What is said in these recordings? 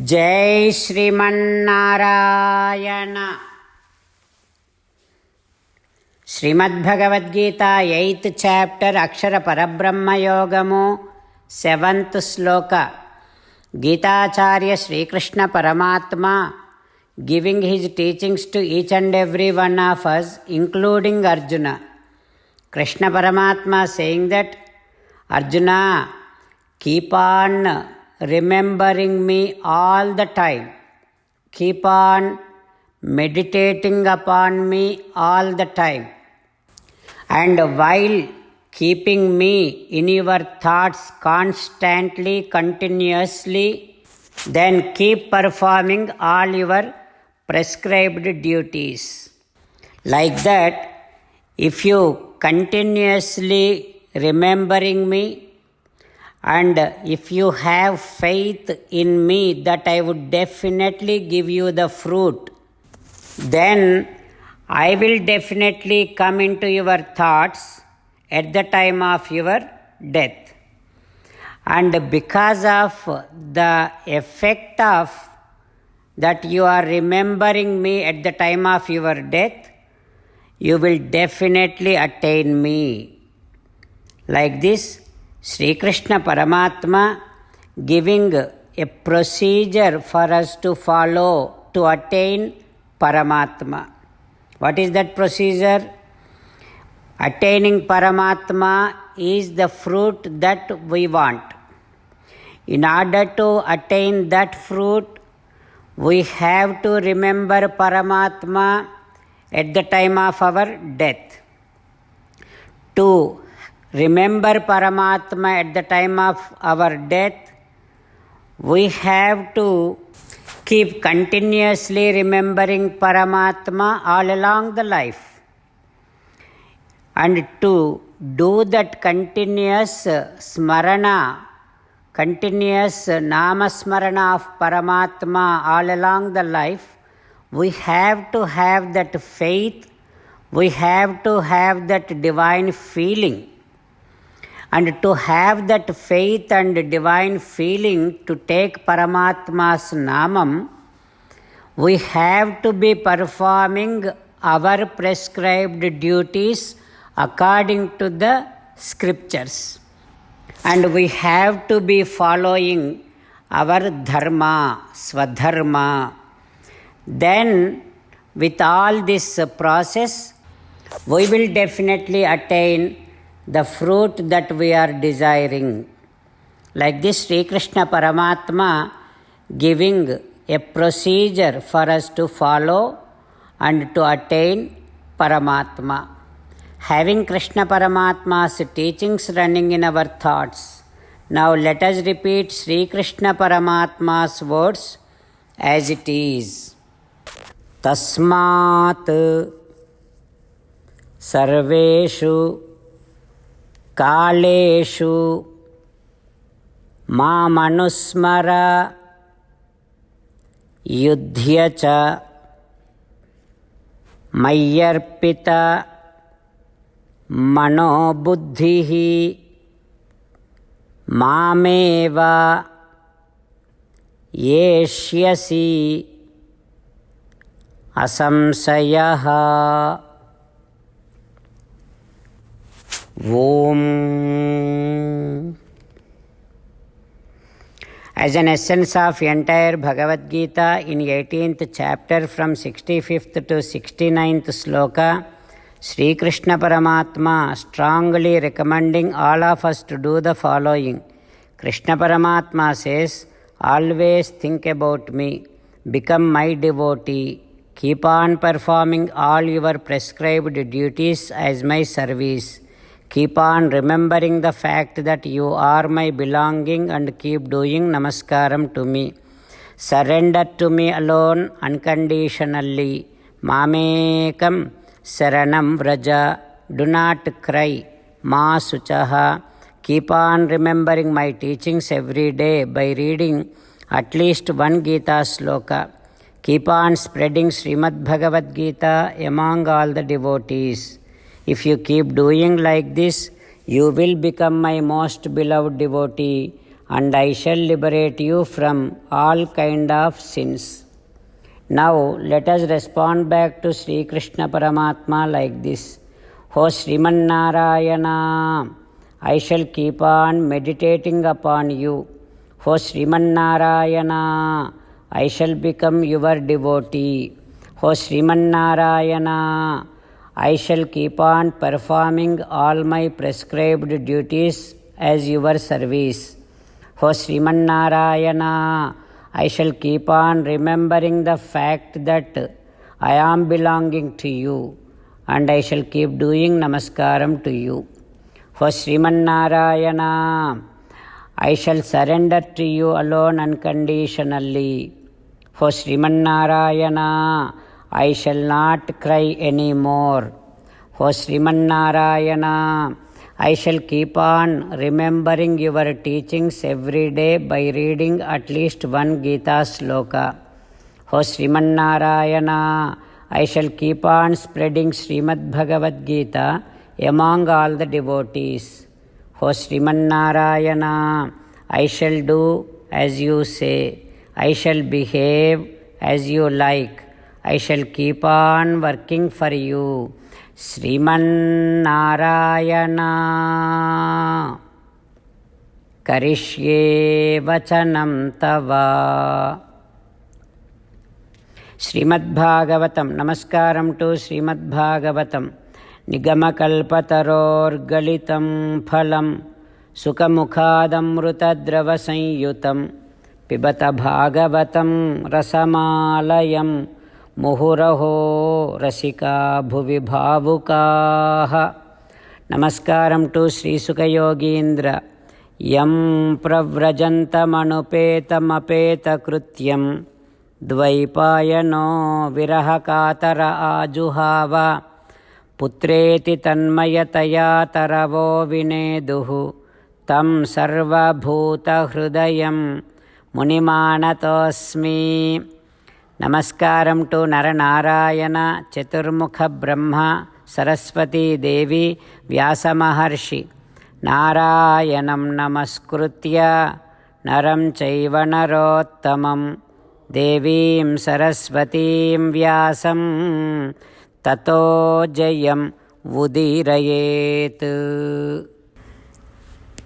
जय Sriman Narayana. Shrimad Bhagavad Gita 8th chapter अक्षर परब्रह्म योगमु 7th श्लोक। गीताचार्य श्रीकृष्ण परमात्मा giving his teachings to each and every one of us, including Arjuna. Krishna Paramatma saying that, Arjuna, keep on remembering me all the time. Keep on meditating upon me all the time. And while keeping me in your thoughts constantly, continuously, then keep performing all your prescribed duties. Like that, if you continuously remembering me, and if you have faith in me that I would definitely give you the fruit, then I will definitely come into your thoughts at the time of your death. And because of the effect of that you are remembering me at the time of your death, you will definitely attain me. Like this, Sri Krishna Paramatma giving a procedure for us to follow to attain Paramatma. What is that procedure? Attaining Paramatma is the fruit that we want. In order to attain that fruit, we have to remember Paramatma at the time of our death. To remember Paramatma at the time of our death, we have to keep continuously remembering Paramatma all along the life. And to do that continuous smarana, continuous namasmarana of Paramatma all along the life, we have to have that faith, we have to have that divine feeling. And to have that faith and divine feeling to take Paramatma's namam, we have to be performing our prescribed duties according to the scriptures. And we have to be following our dharma, swadharma. Then, with all this process, we will definitely attain the fruit that we are desiring. Like this, Sri Krishna Paramatma giving a procedure for us to follow and to attain Paramatma. Having Krishna Paramatma's teachings running in our thoughts, now let us repeat Sri Krishna Paramatma's words as it is. Tasmat sarveshu कालेषु मामनुस्मर युध्य च मय्यर्पित मनोबुद्धिः मामेव येष्यसि असंशयः. Om. As an essence of entire Bhagavad Gita in 18th chapter from 65th to 69th sloka, Sri Krishna Paramatma strongly recommending all of us to do the following. Krishna Paramatma says, always think about me, become my devotee, keep on performing all your prescribed duties as my service. Keep on remembering the fact that you are my belonging and keep doing namaskaram to me. Surrender to me alone unconditionally. Mamekam saranam vraja. Do not cry. Ma suchaha. Keep on remembering my teachings every day by reading at least one Gita sloka. Keep on spreading Srimad Bhagavad Gita among all the devotees. If you keep doing like this, you will become my most beloved devotee and I shall liberate you from all kind of sins. Now let us respond back to Sri Krishna Paramatma like this. O Sriman Narayana, I shall keep on meditating upon you. O Sriman Narayana, I shall become your devotee. O Sriman Narayana, I shall keep on performing all my prescribed duties as your service. O Sriman Narayana, I shall keep on remembering the fact that I am belonging to you, and I shall keep doing namaskaram to you. O Sriman Narayana, I shall surrender to you alone unconditionally. O Sriman Narayana, I shall not cry anymore. O Sriman Narayana, I shall keep on remembering your teachings every day by reading at least one Gita sloka. O Sriman Narayana, I shall keep on spreading Srimad Bhagavad Gita among all the devotees. O Sriman Narayana, I shall do as you say. I shall behave as you like. I shall keep on working for you. Sriman Narayana, Karishye Vachanam Tava. Srimad Bhagavatam. Namaskaram to Srimad Bhagavatam. Nigamakalpataror galitam phalam Sukamukhadamrutadrava sanyutam Pibata Bhagavatam rasamalayam Muhuraho Rasika Bhuvi Bhavukaha. Namaskaram to Sri Sukayogindra. Yam pravrajantam apeta krutyam Dvaipayano virahakatara ajuhava Putreti tanmayataya taravo vineduhu Tam sarva bhuta hrudayam Munimanatosmi. Namaskaram to Naranarayana, Chaturmukha Brahma, Saraswati Devi, Vyasa Maharshi. Narayanam Namaskrutya, Naram Chaiva Narottamam, Devim Saraswatim Vyasam, Tato Jayam Vudirayet.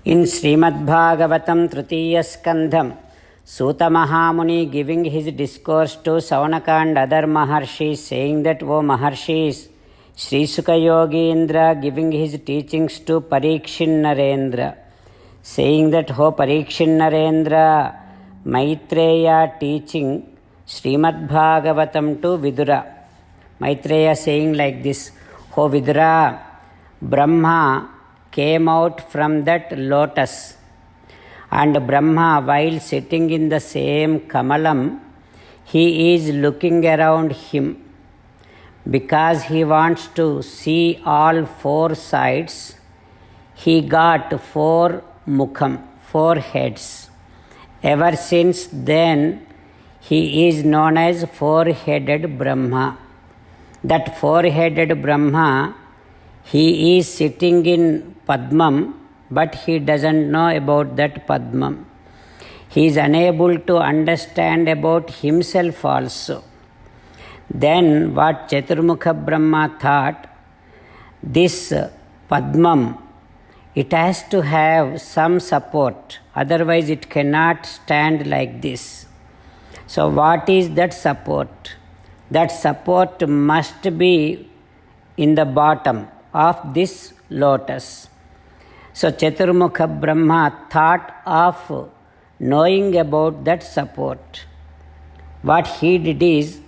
In Srimad Bhagavatam Tritiya Skandham, Suta Mahamuni giving his discourse to Saunaka and other Maharshis, saying that, O Maharshis, Sri Suka Yogindra giving his teachings to Parikshin Narendra, saying that, O Parikshin Narendra, Maitreya teaching Srimad Bhagavatam to Vidura. Maitreya saying like this, O Vidura, Brahma came out from that lotus, and Brahma, while sitting in the same kamalam, he is looking around him because he wants to see all four sides. He got four mukham, four heads. Ever since then, he is known as four-headed Brahma. That four-headed Brahma, he is sitting in Padmam, but he doesn't know about that Padmam. He is unable to understand about himself also. Then what Chaturmukha Brahma thought, this Padmam, it has to have some support, otherwise it cannot stand like this. So what is that support? That support must be in the bottom of this lotus. So Chaturmukha Brahma thought of knowing about that support. What he did is,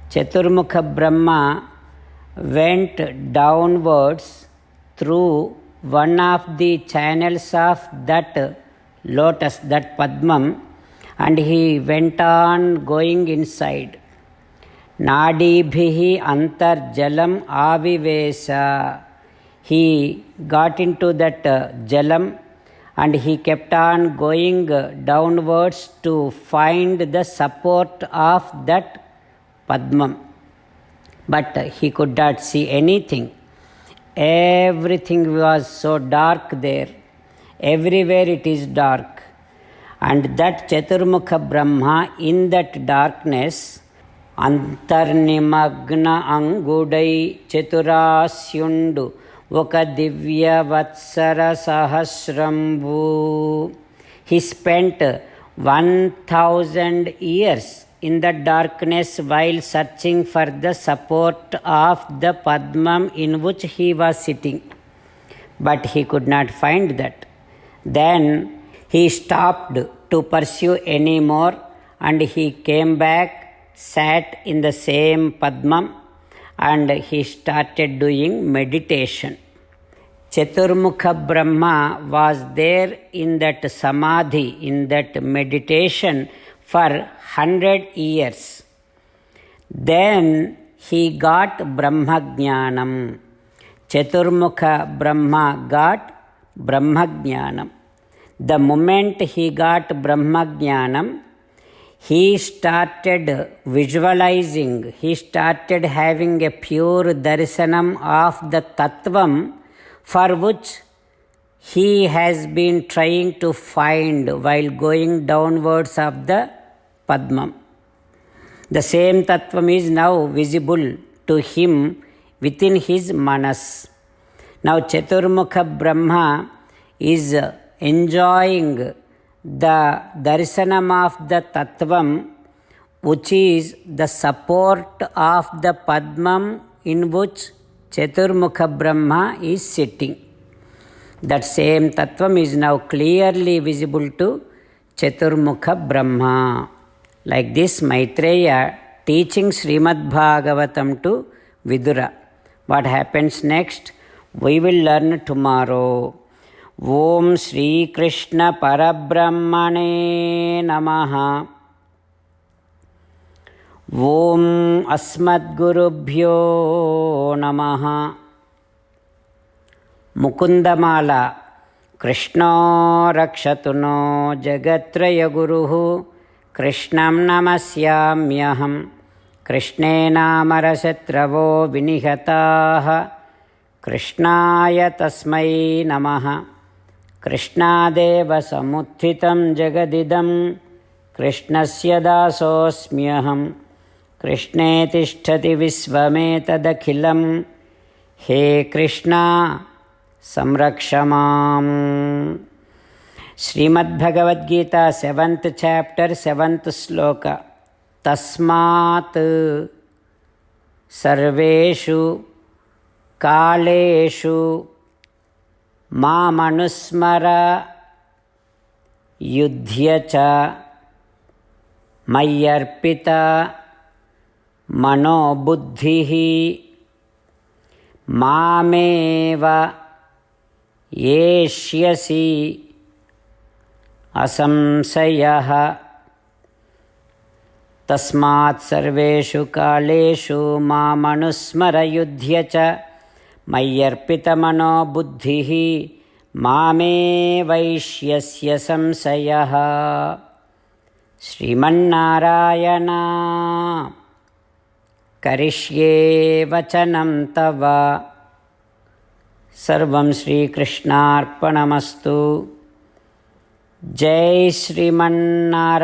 Chaturmukha Brahma went downwards through one of the channels of that lotus, that Padmam, and he went on going inside. Nadibhihi antar jalam avivesa. He got into that jalam and he kept on going downwards to find the support of that Padmam. But he could not see anything. Everything was so dark there. Everywhere it is dark. And that Chaturmukha Brahma, in that darkness, అంతర్నిమగ్న అంగుడై చతురాస్యుండు ఒక దివ్య వత్సర సహస్రంబు. He spent 1000 years in the darkness while searching for the support of the Padmam in which he was sitting. But he could not find that. Then he stopped to pursue any more, and he came back, sat in the same Padmam, and he started doing meditation. Chaturmukha Brahma was there in that samadhi, in that meditation for 100 years. Then he got Brahma Jnanam. Chaturmukha Brahma got Brahma Jnanam. The moment he got Brahma Jnanam, he started visualizing, he started having a pure darshanam of the Tattvam for which he has been trying to find while going downwards of the Padmam. The same Tattvam is now visible to him within his manas. Now Chaturmukha Brahma is enjoying the darshanam of the Tattvam, which is the support of the Padmam in which Chaturmukha Brahma is sitting. That same Tattvam is now clearly visible to Chaturmukha Brahma. Like this, Maitreya teaching Srimad Bhagavatam to Vidura. What happens next? We will learn tomorrow. Om Shri Krishna Parabrahmane Namaha. Om Asmadgurubhyo Namaha. Mukundamala. Krishna Rakshatu no Jagatraya Guruhu. Krishnam Namasyamyaham. Krishnena Marasatravo Vinihataha. Krishnaya Tasmai Namaha. Krishnadev समुत्थितं जगदिदं कृष्णस्य दासोऽस्म्यहं. कृष्णे तिष्ठति विश्वमेतदखिलं. हे कृष्णा संरक्ष माम्. Shrimad Bhagavad Gita 7th chapter 7th श्लोक. तस्मात् सर्वेषु कालेषु मामनुस्मर युध्य च मय्यर्पित मनोबुद्धिः मामेव येष्यसि असंशयः. तस्मात् सर्वेषु कालेषु मामनुस्मर युध्य च मय्यर्पितमनो बुद्धिः मामेवैष्यस्य संशयः. श्रीमन्नारायण करिष्ये वचनं तव. सर्वं श्रीकृष्णार्पणमस्तु. जय श्रीमन्नारायण.